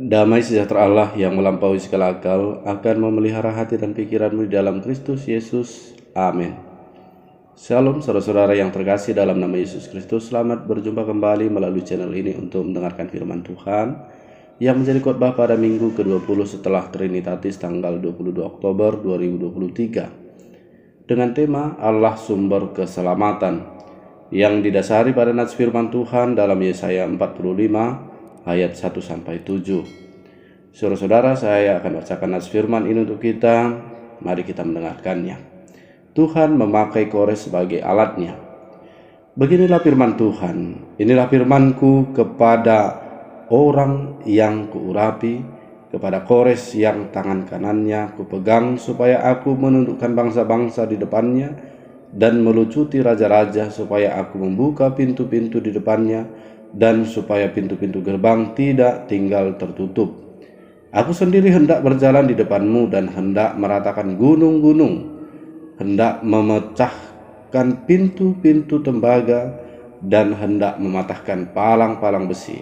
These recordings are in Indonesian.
Damai sejahtera Allah yang melampaui segala akal akan memelihara hati dan pikiranmu di dalam Kristus Yesus. Amin. Shalom saudara-saudara yang terkasih dalam nama Yesus Kristus. Selamat berjumpa kembali melalui channel ini untuk mendengarkan firman Tuhan yang menjadi khotbah pada minggu ke-20 setelah Trinitatis tanggal 22 Oktober 2023 dengan tema Allah sumber keselamatan yang didasari pada nats firman Tuhan dalam Yesaya 45 ayat 1-7. Saudara-saudara, saya akan bacakan nats firman ini untuk kita. Mari kita mendengarkannya. Tuhan memakai Kores sebagai alatnya. Beginilah firman Tuhan. Inilah firmanku kepada orang yang kuurapi, kepada Kores yang tangan kanannya kupegang, supaya aku menundukkan bangsa-bangsa di depannya dan melucuti raja-raja, supaya aku membuka pintu-pintu di depannya dan supaya pintu-pintu gerbang tidak tinggal tertutup. Aku sendiri hendak berjalan di depanmu dan hendak meratakan gunung-gunung, hendak memecahkan pintu-pintu tembaga dan hendak mematahkan palang-palang besi.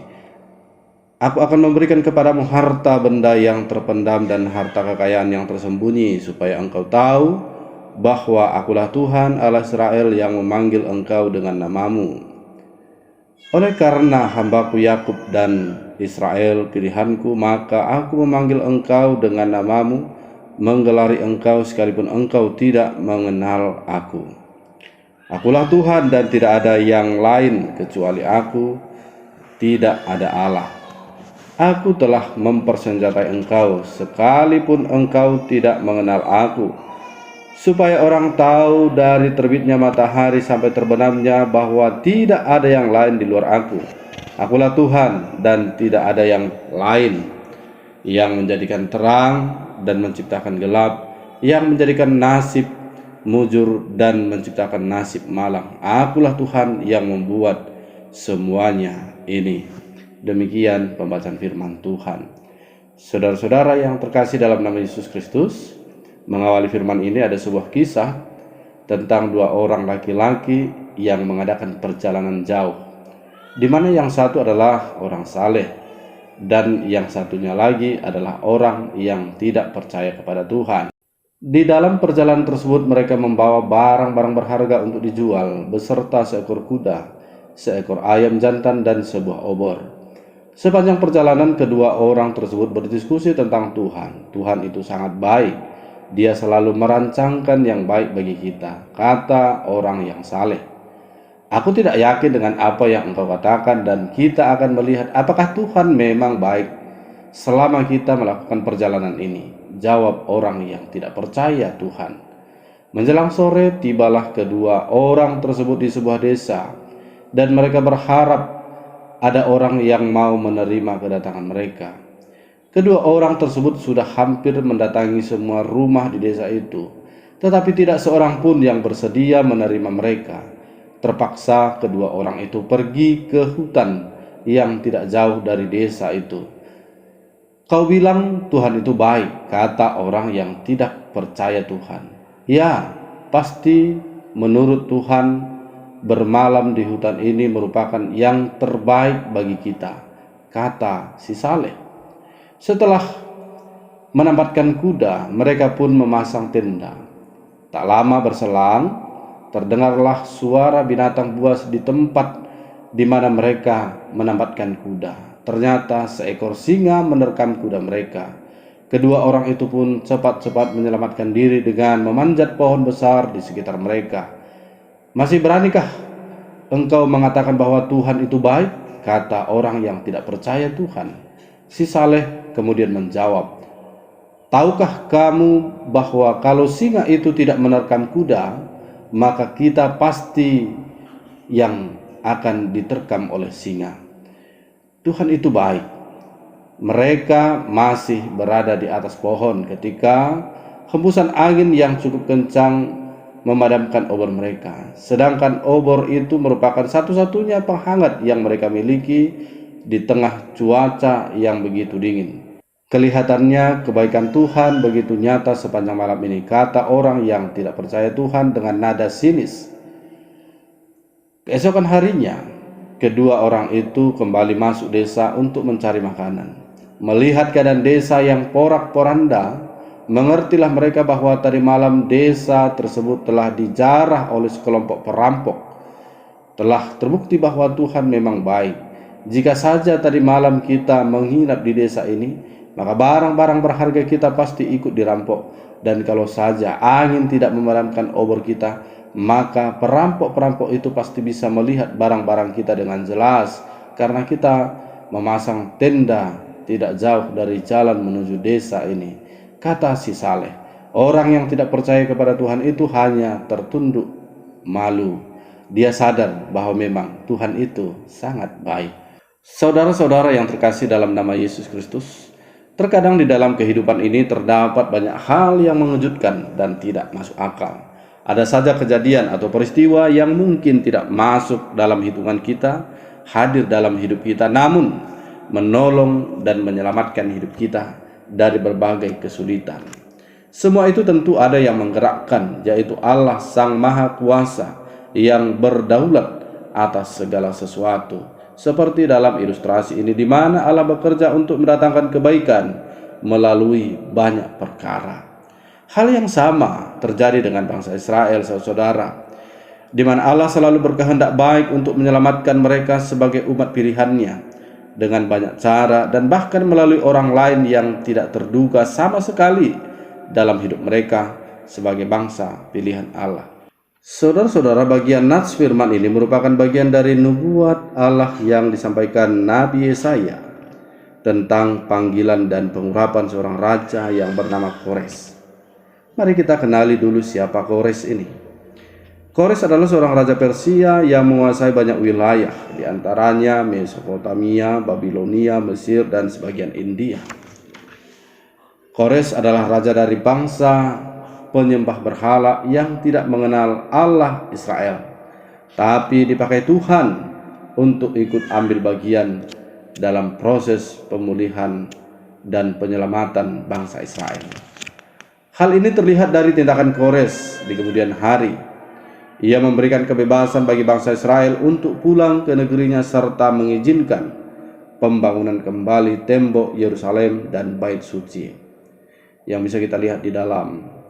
Aku akan memberikan kepadamu harta benda yang terpendam dan harta kekayaan yang tersembunyi, supaya engkau tahu bahwa akulah Tuhan Allah Israel yang memanggil engkau dengan namamu. Oleh karena hambaku Yakub dan Israel pilihanku, maka aku memanggil engkau dengan namamu, menggelari engkau sekalipun engkau tidak mengenal aku. Akulah Tuhan dan tidak ada yang lain kecuali aku, tidak ada Allah. Aku telah mempersenjatai engkau sekalipun engkau tidak mengenal aku, supaya orang tahu dari terbitnya matahari sampai terbenamnya bahwa tidak ada yang lain di luar aku. Akulah Tuhan dan tidak ada yang lain, yang menjadikan terang dan menciptakan gelap, yang menjadikan nasib mujur dan menciptakan nasib malang. Akulah Tuhan yang membuat semuanya ini. Demikian pembacaan firman Tuhan. Saudara-saudara yang terkasih dalam nama Yesus Kristus, mengawali firman ini ada sebuah kisah tentang dua orang laki-laki yang mengadakan perjalanan jauh, di mana yang satu adalah orang saleh dan yang satunya lagi adalah orang yang tidak percaya kepada Tuhan. Di dalam perjalanan tersebut mereka membawa barang-barang berharga untuk dijual, beserta seekor kuda, seekor ayam jantan, dan sebuah obor. Sepanjang perjalanan kedua orang tersebut berdiskusi tentang Tuhan. Tuhan itu sangat baik. Dia selalu merancangkan yang baik bagi kita, kata orang yang saleh. Aku tidak yakin dengan apa yang engkau katakan, dan kita akan melihat apakah Tuhan memang baik selama kita melakukan perjalanan ini, jawab orang yang tidak percaya Tuhan. Menjelang sore tibalah kedua orang tersebut di sebuah desa, dan mereka berharap ada orang yang mau menerima kedatangan mereka. Kedua orang tersebut sudah hampir mendatangi semua rumah di desa itu, tetapi tidak seorang pun yang bersedia menerima mereka. Terpaksa kedua orang itu pergi ke hutan yang tidak jauh dari desa itu. Kau bilang Tuhan itu baik, kata orang yang tidak percaya Tuhan. Ya, pasti menurut Tuhan bermalam di hutan ini merupakan yang terbaik bagi kita, kata si saleh. Setelah menempatkan kuda, mereka pun memasang tenda. Tak lama berselang, terdengarlah suara binatang buas di tempat di mana mereka menempatkan kuda. Ternyata seekor singa menerkam kuda mereka. Kedua orang itu pun cepat-cepat menyelamatkan diri dengan memanjat pohon besar di sekitar mereka. Masih beranikah engkau mengatakan bahwa Tuhan itu baik? Kata orang yang tidak percaya Tuhan. Si saleh kemudian menjawab, tahukah kamu bahwa kalau singa itu tidak menerkam kuda, maka kita pasti yang akan diterkam oleh singa. Tuhan itu baik. Mereka masih berada di atas pohon ketika hembusan angin yang cukup kencang memadamkan obor mereka. Sedangkan obor itu merupakan satu-satunya penghangat yang mereka miliki di tengah cuaca yang begitu dingin. Kelihatannya kebaikan Tuhan begitu nyata sepanjang malam ini, kata orang yang tidak percaya Tuhan dengan nada sinis. Keesokan harinya, kedua orang itu kembali masuk desa untuk mencari makanan. Melihat keadaan desa yang porak-poranda, mengertilah mereka bahwa tadi malam desa tersebut telah dijarah oleh sekelompok perampok. Telah terbukti bahwa Tuhan memang baik. Jika saja tadi malam kita menginap di desa ini, maka barang-barang berharga kita pasti ikut dirampok. Dan kalau saja angin tidak memadamkan obor kita, maka perampok-perampok itu pasti bisa melihat barang-barang kita dengan jelas, karena kita memasang tenda tidak jauh dari jalan menuju desa ini. Kata si Saleh, orang yang tidak percaya kepada Tuhan itu hanya tertunduk malu. Dia sadar bahwa memang Tuhan itu sangat baik. Saudara-saudara yang terkasih dalam nama Yesus Kristus, terkadang di dalam kehidupan ini terdapat banyak hal yang mengejutkan dan tidak masuk akal. Ada saja kejadian atau peristiwa yang mungkin tidak masuk dalam hitungan kita, hadir dalam hidup kita, namun menolong dan menyelamatkan hidup kita dari berbagai kesulitan. Semua itu tentu ada yang menggerakkan, yaitu Allah Sang Maha Kuasa yang berdaulat atas segala sesuatu. Seperti dalam ilustrasi ini, di mana Allah bekerja untuk mendatangkan kebaikan melalui banyak perkara. Hal yang sama terjadi dengan bangsa Israel, saudara, di mana Allah selalu berkehendak baik untuk menyelamatkan mereka sebagai umat pilihannya dengan banyak cara dan bahkan melalui orang lain yang tidak terduga sama sekali dalam hidup mereka sebagai bangsa pilihan Allah. Saudara-saudara, bagian nats firman ini merupakan bagian dari nubuat Allah yang disampaikan Nabi Yesaya tentang panggilan dan pengurapan seorang raja yang bernama Kores. Mari kita kenali dulu siapa Kores ini. Kores adalah seorang raja Persia yang menguasai banyak wilayah, di antaranya Mesopotamia, Babilonia, Mesir, dan sebagian India. Kores adalah raja dari bangsa penyembah berhala yang tidak mengenal Allah Israel, tapi dipakai Tuhan untuk ikut ambil bagian dalam proses pemulihan dan penyelamatan bangsa Israel. Hal ini terlihat dari tindakan Kores di kemudian hari. Ia memberikan kebebasan bagi bangsa Israel untuk pulang ke negerinya serta mengizinkan pembangunan kembali tembok Yerusalem dan bait suci, yang bisa kita lihat di dalam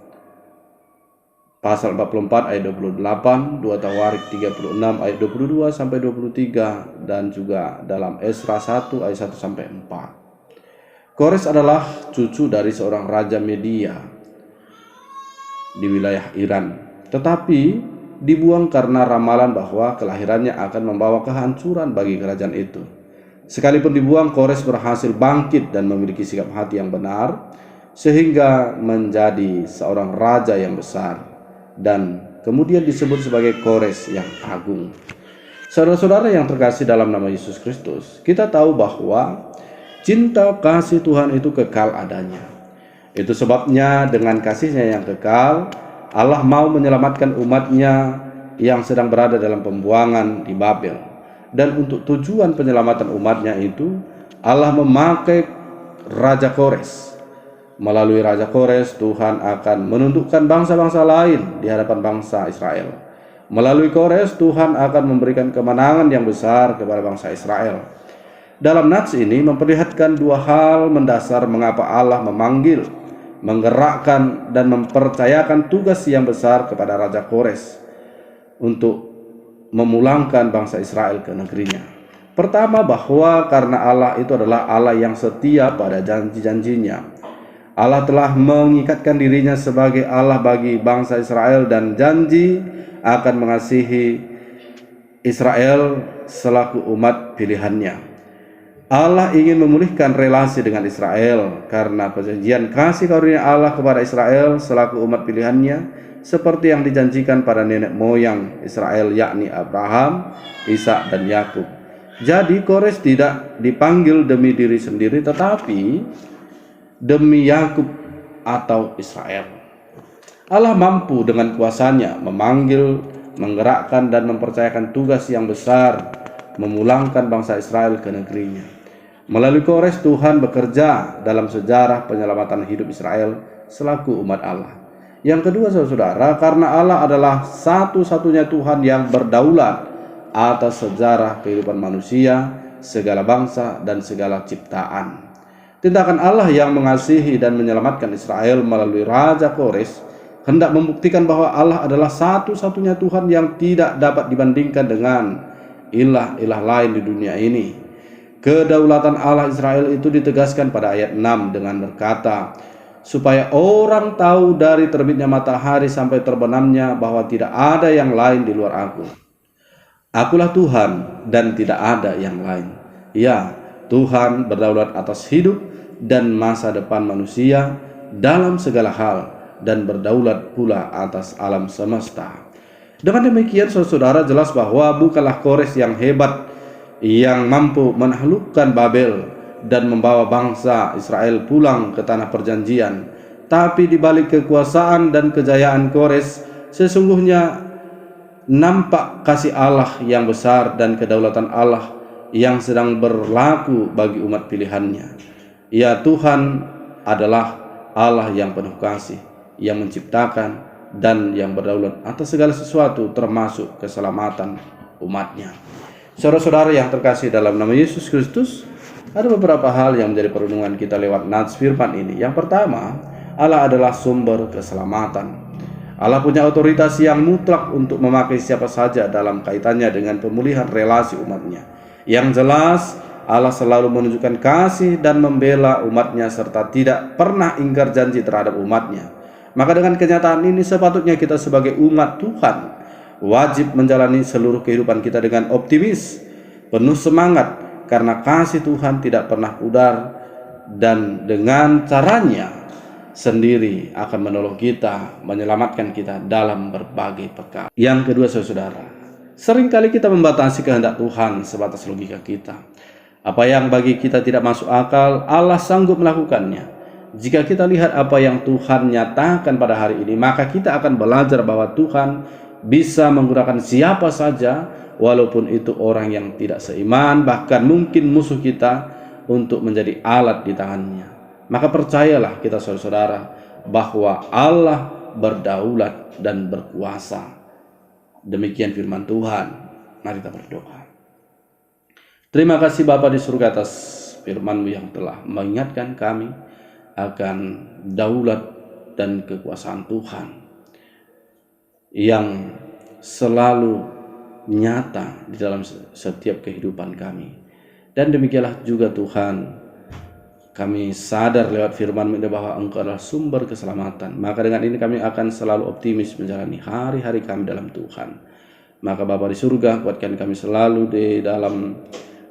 Pasal 44 ayat 28, 2 Tawarik 36 ayat 22 sampai 23, dan juga dalam Esra 1 ayat 1 sampai 4. Kores adalah cucu dari seorang raja Media di wilayah Iran, tetapi dibuang karena ramalan bahwa kelahirannya akan membawa kehancuran bagi kerajaan itu. Sekalipun dibuang, Kores berhasil bangkit dan memiliki sikap hati yang benar, sehingga menjadi seorang raja yang besar dan kemudian disebut sebagai Kores yang agung. Saudara-saudara yang terkasih dalam nama Yesus Kristus, kita tahu bahwa cinta kasih Tuhan itu kekal adanya. Itu sebabnya dengan kasihnya yang kekal, Allah mau menyelamatkan umatnya yang sedang berada dalam pembuangan di Babel. Dan untuk tujuan penyelamatan umatnya itu, Allah memakai Raja Kores. Melalui Raja Kores, Tuhan akan menundukkan bangsa-bangsa lain di hadapan bangsa Israel. Melalui Kores, Tuhan akan memberikan kemenangan yang besar kepada bangsa Israel. Dalam nats ini memperlihatkan dua hal mendasar mengapa Allah memanggil, menggerakkan, dan mempercayakan tugas yang besar kepada Raja Kores untuk memulangkan bangsa Israel ke negerinya. Pertama, bahwa karena Allah itu adalah Allah yang setia pada janji-janjinya. Allah telah mengikatkan dirinya sebagai Allah bagi bangsa Israel dan janji akan mengasihi Israel selaku umat pilihannya. Allah ingin memulihkan relasi dengan Israel karena perjanjian kasih karunia Allah kepada Israel selaku umat pilihannya seperti yang dijanjikan pada nenek moyang Israel, yakni Abraham, Ishak, dan Yakub. Jadi Kores tidak dipanggil demi diri sendiri, tetapi demi Yakub atau Israel. Allah mampu dengan kuasanya memanggil, menggerakkan, dan mempercayakan tugas yang besar memulangkan bangsa Israel ke negerinya. Melalui Kores, Tuhan bekerja dalam sejarah penyelamatan hidup Israel selaku umat Allah. Yang kedua, saudara, karena Allah adalah satu-satunya Tuhan yang berdaulat atas sejarah kehidupan manusia, segala bangsa, dan segala ciptaan. Tindakan Allah yang mengasihi dan menyelamatkan Israel melalui Raja Kores hendak membuktikan bahwa Allah adalah satu-satunya Tuhan yang tidak dapat dibandingkan dengan ilah-ilah lain di dunia ini. Kedaulatan Allah Israel itu ditegaskan pada ayat 6 dengan berkata, supaya orang tahu dari terbitnya matahari sampai terbenamnya bahwa tidak ada yang lain di luar aku. Akulah Tuhan dan tidak ada yang lain. Ya, Tuhan berdaulat atas hidup dan masa depan manusia dalam segala hal dan berdaulat pula atas alam semesta. Dengan demikian saudara jelas bahwa bukanlah Kores yang hebat yang mampu menaklukkan Babel dan membawa bangsa Israel pulang ke tanah perjanjian, tapi di balik kekuasaan dan kejayaan Kores sesungguhnya nampak kasih Allah yang besar dan kedaulatan Allah yang sedang berlaku bagi umat pilihannya. Ya, Tuhan adalah Allah yang penuh kasih, yang menciptakan dan yang berdaulat atas segala sesuatu termasuk keselamatan umatnya. Saudara-saudara yang terkasih dalam nama Yesus Kristus, ada beberapa hal yang menjadi perenungan kita lewat nats firman ini. Yang pertama, Allah adalah sumber keselamatan. Allah punya otoritas yang mutlak untuk memakai siapa saja dalam kaitannya dengan pemulihan relasi umatnya. Yang jelas, Allah selalu menunjukkan kasih dan membela umatnya serta tidak pernah ingkar janji terhadap umatnya. Maka dengan kenyataan ini sepatutnya kita sebagai umat Tuhan wajib menjalani seluruh kehidupan kita dengan optimis, penuh semangat, karena kasih Tuhan tidak pernah pudar dan dengan caranya sendiri akan menolong kita, menyelamatkan kita dalam berbagai perkara. Yang kedua saudara, seringkali kita membatasi kehendak Tuhan sebatas logika kita. Apa yang bagi kita tidak masuk akal, Allah sanggup melakukannya. Jika kita lihat apa yang Tuhan nyatakan pada hari ini, maka kita akan belajar bahwa Tuhan bisa menggunakan siapa saja, walaupun itu orang yang tidak seiman, bahkan mungkin musuh kita, untuk menjadi alat di tangannya. Maka percayalah kita saudara-saudara bahwa Allah berdaulat dan berkuasa. Demikian firman Tuhan. Mari kita berdoa. Terima kasih Bapa di surga atas firman-Mu yang telah mengingatkan kami akan daulat dan kekuasaan Tuhan yang selalu nyata di dalam setiap kehidupan kami. Dan demikianlah juga Tuhan, kami sadar lewat firman-Mu bahwa Engkau adalah sumber keselamatan. Maka dengan ini kami akan selalu optimis menjalani hari-hari kami dalam Tuhan. Maka Bapa di surga, kuatkan kami selalu di dalam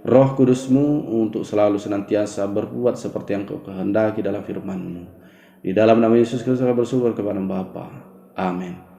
Roh Kudus-Mu untuk selalu senantiasa berbuat seperti yang Kau kehendaki dalam firman-Mu. Di dalam nama Yesus Kristus kami bersyukur kepada Bapa. Amin.